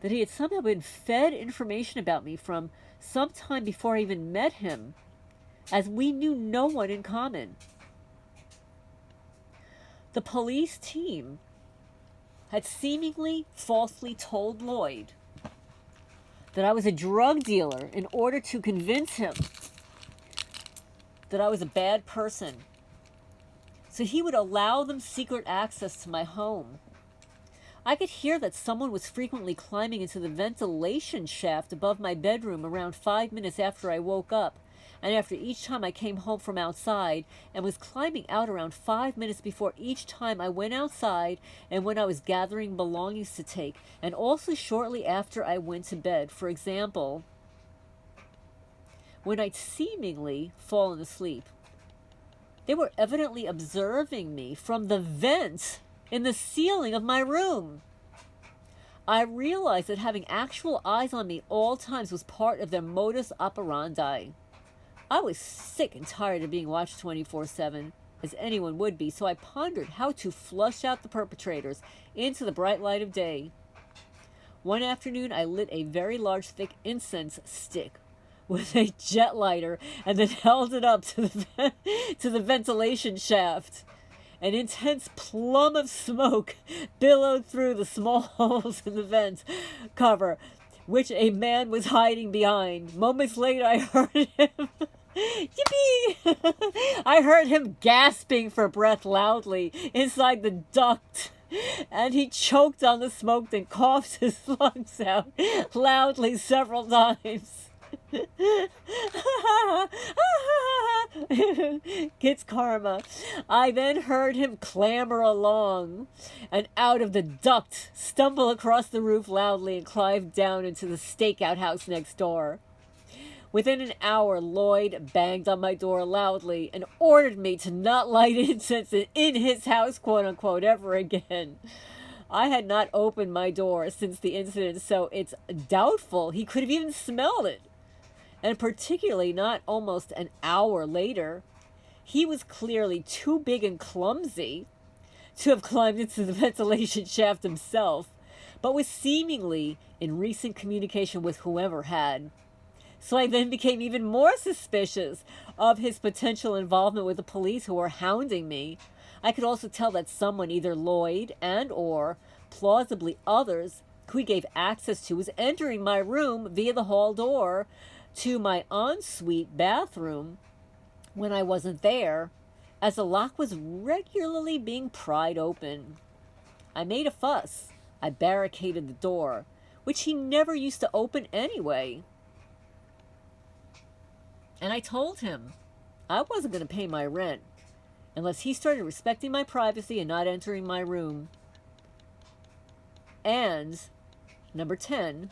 that he had somehow been fed information about me from some time before I even met him, as we knew no one in common. The police team had seemingly falsely told Lloyd that I was a drug dealer in order to convince him that I was a bad person, so he would allow them secret access to my home. I could hear that someone was frequently climbing into the ventilation shaft above my bedroom around 5 minutes after I woke up, and after each time I came home from outside, and was climbing out around 5 minutes before each time I went outside and when I was gathering belongings to take, and also shortly after I went to bed. For example, when I'd seemingly fallen asleep. They were evidently observing me from the vent in the ceiling of my room. I realized that having actual eyes on me all times was part of their modus operandi. I was sick and tired of being watched 24/7, as anyone would be, so I pondered how to flush out the perpetrators into the bright light of day. One afternoon, I lit a very large, thick incense stick with a jet lighter and then held it up to the ventilation shaft. An intense plume of smoke billowed through the small holes in the vent cover, which a man was hiding behind. Moments later, I heard him yippee! I heard him gasping for breath loudly inside the duct, and he choked on the smoke and coughed his lungs out loudly several times. Gets karma. I then heard him clamber along and out of the duct, stumble across the roof loudly, and climb down into the stakeout house next door. Within an hour, Lloyd banged on my door loudly and ordered me to not light incense in his house, quote unquote, ever again. I had not opened my door since the incident, so it's doubtful he could have even smelled it. And particularly not almost an hour later. He was clearly too big and clumsy to have climbed into the ventilation shaft himself, but was seemingly in recent communication with whoever had. So I then became even more suspicious of his potential involvement with the police who were hounding me. I could also tell that someone, either Lloyd and or plausibly others who he gave access to, was entering my room via the hall door to my ensuite bathroom when I wasn't there, as the lock was regularly being pried open. I made a fuss. I barricaded the door, which he never used to open anyway. And I told him I wasn't going to pay my rent unless he started respecting my privacy and not entering my room. And number 10,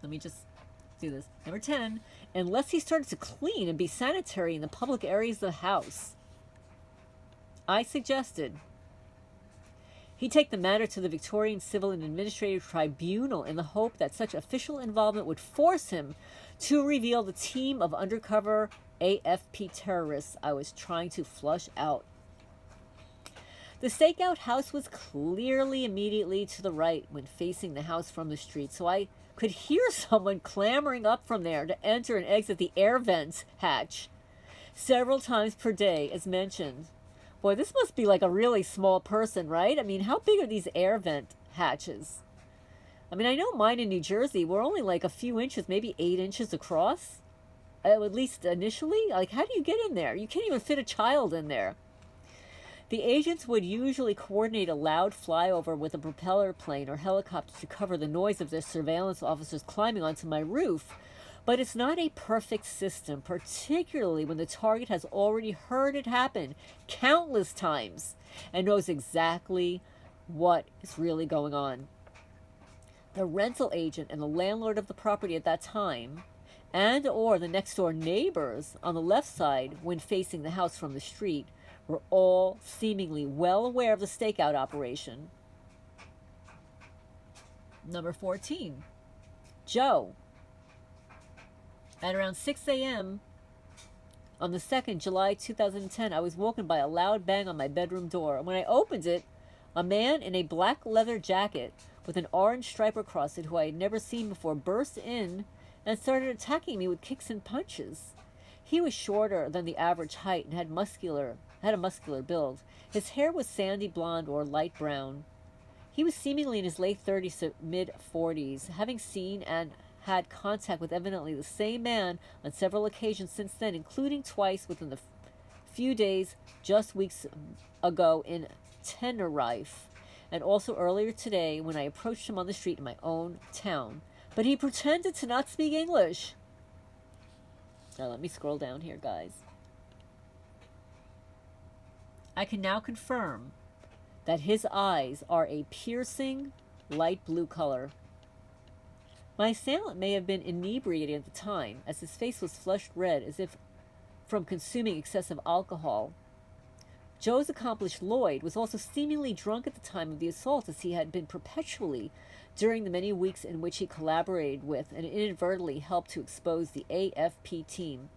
let me just do this. Number 10, unless he started to clean and be sanitary in the public areas of the house. I suggested he take the matter to the Victorian Civil and Administrative Tribunal in the hope that such official involvement would force him to reveal the team of undercover AFP terrorists I was trying to flush out. The stakeout house was clearly immediately to the right when facing the house from the street, so I could hear someone clambering up from there to enter and exit the air vent hatch several times per day, as mentioned. Boy, this must be like a really small person, right? I mean, how big are these air vent hatches? I mean, I know mine in New Jersey were only like a few inches, maybe 8 inches across, at least initially. Like, how do you get in there? You can't even fit a child in there. The agents would usually coordinate a loud flyover with a propeller plane or helicopter to cover the noise of their surveillance officers climbing onto my roof, but it's not a perfect system, particularly when the target has already heard it happen countless times and knows exactly what is really going on. The rental agent and the landlord of the property at that time, and or the next door neighbors on the left side when facing the house from the street, were all seemingly well aware of the stakeout operation. Number 14. Joe. At around 6 a.m. on the 2nd July 2010, I was woken by a loud bang on my bedroom door. When I opened it, a man in a black leather jacket with an orange stripe across it, who I had never seen before, burst in and started attacking me with kicks and punches. He was shorter than the average height and had a muscular build. His hair was sandy blonde or light brown. He was seemingly in his late 30s to mid 40s, having seen and had contact with evidently the same man on several occasions since then, including twice within the few days just weeks ago in Tenerife, and also earlier today when I approached him on the street in my own town. But he pretended to not speak English. Now let me scroll down here, guys. I can now confirm that his eyes are a piercing light blue color. My assailant may have been inebriated at the time, as his face was flushed red as if from consuming excessive alcohol. Joe's accomplice, Lloyd, was also seemingly drunk at the time of the assault, as he had been perpetually during the many weeks in which he collaborated with and inadvertently helped to expose the AFP team.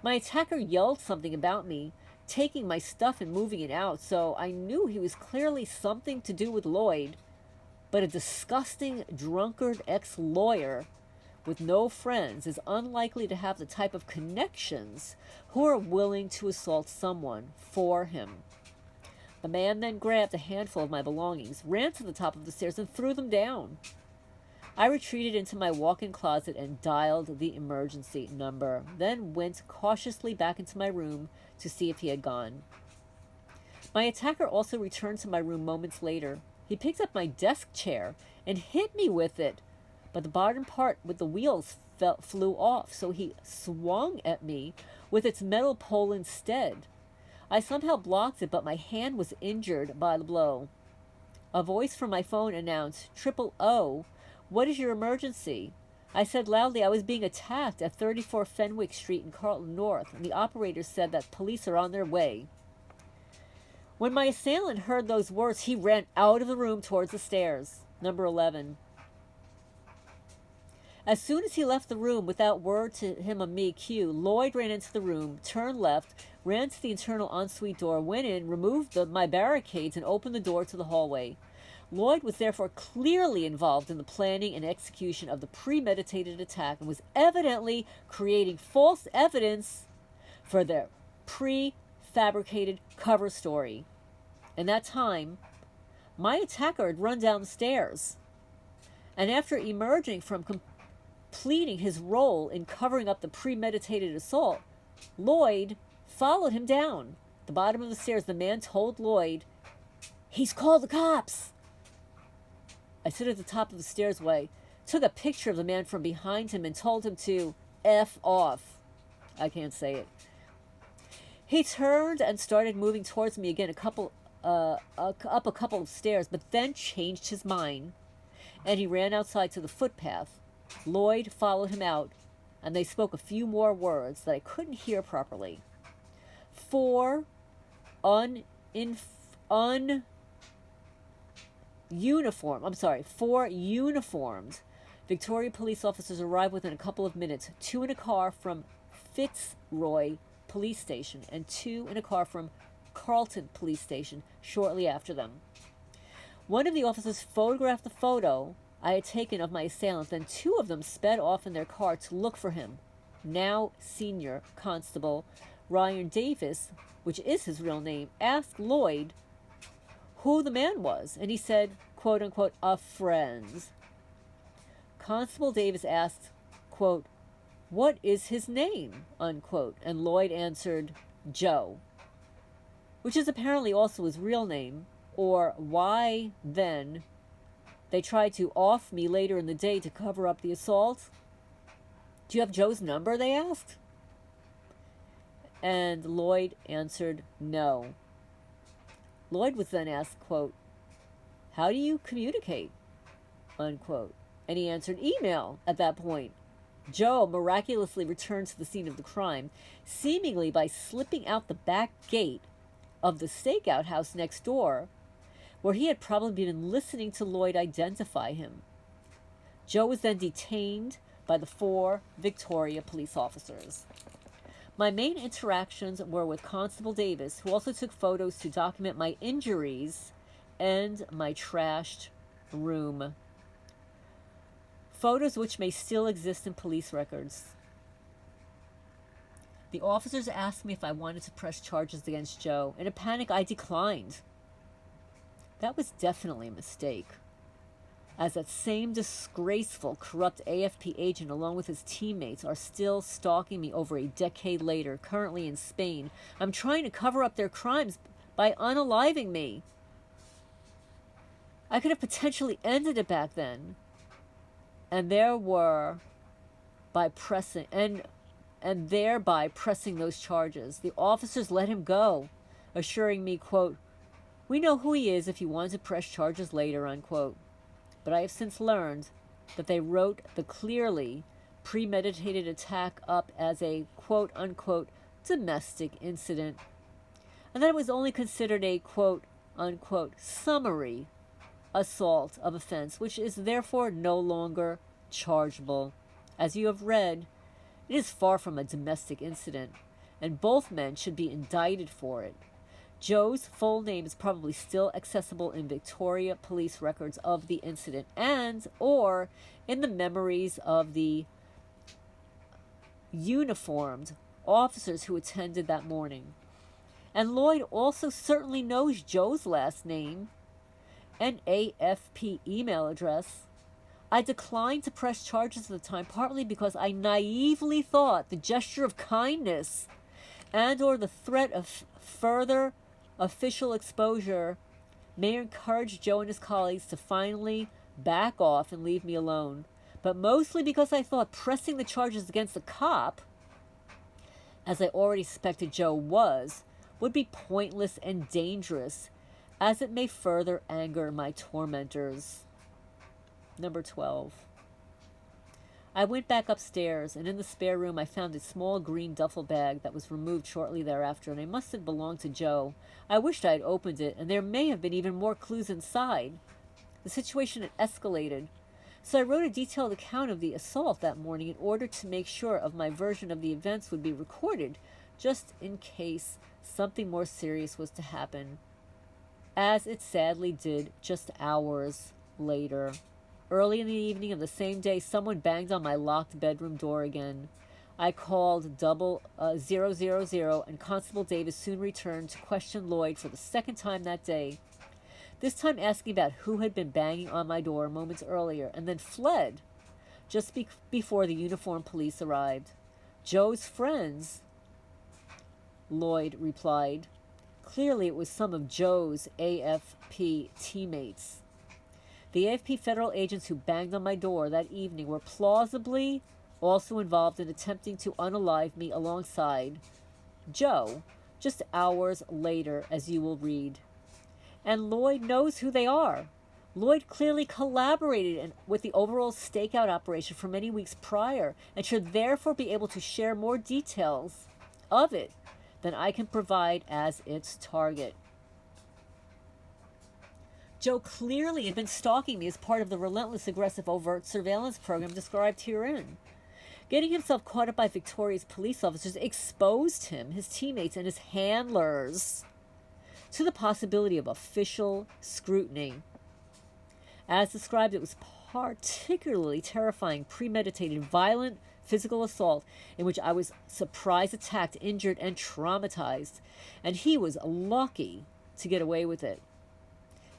My attacker yelled something about me taking my stuff and moving it out, so I knew he was clearly something to do with Lloyd, but a disgusting drunkard ex-lawyer with no friends is unlikely to have the type of connections who are willing to assault someone for him. The man then grabbed a handful of my belongings, ran to the top of the stairs, and threw them down. I retreated into my walk-in closet and dialed the emergency number, then went cautiously back into my room to see if he had gone. My attacker also returned to my room moments later. He picked up my desk chair and hit me with it, but the bottom part with the wheels flew off, so he swung at me with its metal pole instead. I somehow blocked it, but my hand was injured by the blow. A voice from my phone announced, "000, what is your emergency?" I said loudly I was being attacked at 34 Fenwick Street in Carlton North, and the operator said that police are on their way. When my assailant heard those words, he ran out of the room towards the stairs. Number 11. As soon as he left the room without word to him of me, Q, Lloyd ran into the room, turned left, ran to the internal ensuite door, went in, removed my barricades, and opened the door to the hallway. Lloyd was therefore clearly involved in the planning and execution of the premeditated attack and was evidently creating false evidence for their prefabricated cover story. In that time, my attacker had run down the stairs, and after emerging from completing his role in covering up the premeditated assault, Lloyd followed him down the bottom of the stairs. The man told Lloyd, "He's called the cops." I stood at the top of the stairway, took a picture of the man from behind him, and told him to F off. I can't say it. He turned and started moving towards me again, up a couple of stairs, but then changed his mind, and he ran outside to the footpath. Lloyd followed him out, and they spoke a few more words that I couldn't hear properly. Four uniformed Victoria police officers arrived within a couple of minutes, 2 in a car from Fitzroy Police Station and 2 in a car from Carlton Police Station shortly after them. One of the officers photographed the photo I had taken of my assailant, then 2 of them sped off in their car to look for him. Now Senior Constable Ryan Davis, which is his real name, asked Lloyd who the man was, and he said, quote unquote, "a friend." Constable Davis asked, quote, "What is his name?" unquote, and Lloyd answered, "Joe," which is apparently also his real name, or why then they tried to off me later in the day to cover up the assault. "Do you have Joe's number?" they asked. And Lloyd answered no. Lloyd was then asked, quote, How do you communicate? Unquote. And he answered, email at that point. Joe miraculously returned to the scene of the crime, seemingly by slipping out the back gate of the stakeout house next door, where he had probably been listening to Lloyd identify him. Joe was then detained by the 4 Victoria police officers. My main interactions were with Constable Davis, who also took photos to document my injuries and my trashed room. Photos which may still exist in police records. The officers asked me if I wanted to press charges against Joe. In a panic, I declined. That was definitely a mistake, as that same disgraceful, corrupt AFP agent, along with his teammates, are still stalking me over a decade later, currently in Spain. I'm trying to cover up their crimes by unaliving me. I could have potentially ended it back then. And thereby pressing those charges. The officers let him go, assuring me, quote, we know who he is if you want to press charges later, unquote. But I have since learned that they wrote the clearly premeditated attack up as a quote unquote domestic incident, and that it was only considered a quote unquote summary assault of offense, which is therefore no longer chargeable. As you have read, it is far from a domestic incident, and both men should be indicted for it. Joe's full name is probably still accessible in Victoria police records of the incident and or in the memories of the uniformed officers who attended that morning. And Lloyd also certainly knows Joe's last name and AFP email address. I declined to press charges at the time, partly because I naively thought the gesture of kindness and or the threat of further official exposure may encourage Joe and his colleagues to finally back off and leave me alone, but mostly because I thought pressing the charges against the cop, as I already suspected Joe was, would be pointless and dangerous, as it may further anger my tormentors. Number 12. I went back upstairs, and in the spare room I found a small green duffel bag that was removed shortly thereafter, and it must have belonged to Joe. I wished I had opened it, and there may have been even more clues inside. The situation had escalated, so I wrote a detailed account of the assault that morning in order to make sure of my version of the events would be recorded, just in case something more serious was to happen, as it sadly did just hours later. Early in the evening of the same day, someone banged on my locked bedroom door again. I called 000, and Constable Davis soon returned to question Lloyd for the second time that day, this time asking about who had been banging on my door moments earlier, and then fled just before the uniformed police arrived. Joe's friends, Lloyd replied. Clearly it was some of Joe's AFP teammates. The AFP federal agents who banged on my door that evening were plausibly also involved in attempting to unalive me alongside Joe just hours later, as you will read. And Lloyd knows who they are. Lloyd clearly collaborated with the overall stakeout operation for many weeks prior and should therefore be able to share more details of it than I can provide as its target. Joe clearly had been stalking me as part of the relentless, aggressive, overt surveillance program described herein. Getting himself caught up by Victoria's police officers exposed him, his teammates, and his handlers to the possibility of official scrutiny. As described, it was particularly terrifying, premeditated, violent physical assault in which I was surprise attacked, injured, and traumatized, and he was lucky to get away with it.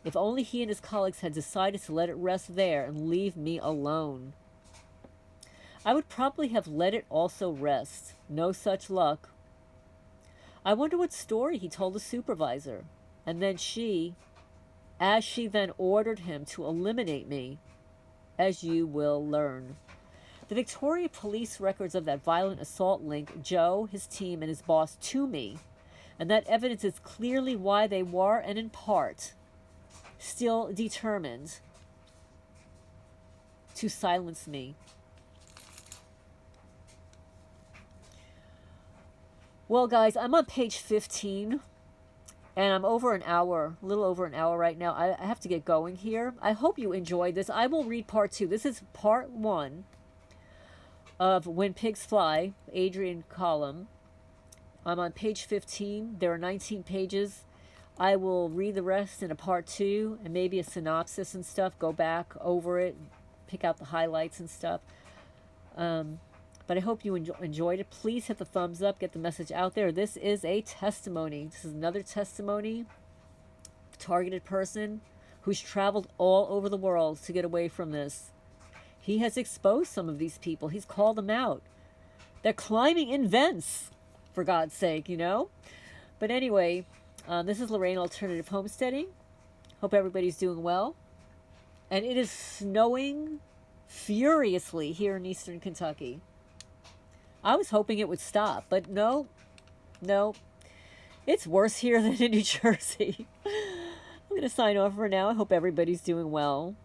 If only he and his colleagues had decided to let it rest there and leave me alone. I would probably have let it also rest. No such luck. I wonder what story he told the supervisor. And then as she then ordered him to eliminate me, as you will learn. The Victoria police records of that violent assault link Joe, his team, and his boss to me, and that evidence is clearly why they were, and in part, still determined to silence me. Well, guys, I'm on page 15, and I'm over an hour, a little over an hour right now. I have to get going here. I hope you enjoyed this. I will read part 2. This is part 1 of When Pigs Fly, Adrian Columb. I'm on page 15. There are 19 pages. I will read the rest in a part 2 and maybe a synopsis and stuff. Go back over it, pick out the highlights and stuff. But I hope you enjoyed it. Please hit the thumbs up. Get the message out there. This is a testimony. This is another testimony. Targeted person who's traveled all over the world to get away from this. He has exposed some of these people. He's called them out. They're climbing in vents, for God's sake, you know? But anyway, this is Lorraine Alternative Homesteading. Hope everybody's doing well. And it is snowing furiously here in eastern Kentucky. I was hoping it would stop, but no. It's worse here than in New Jersey. I'm going to sign off for now. I hope everybody's doing well.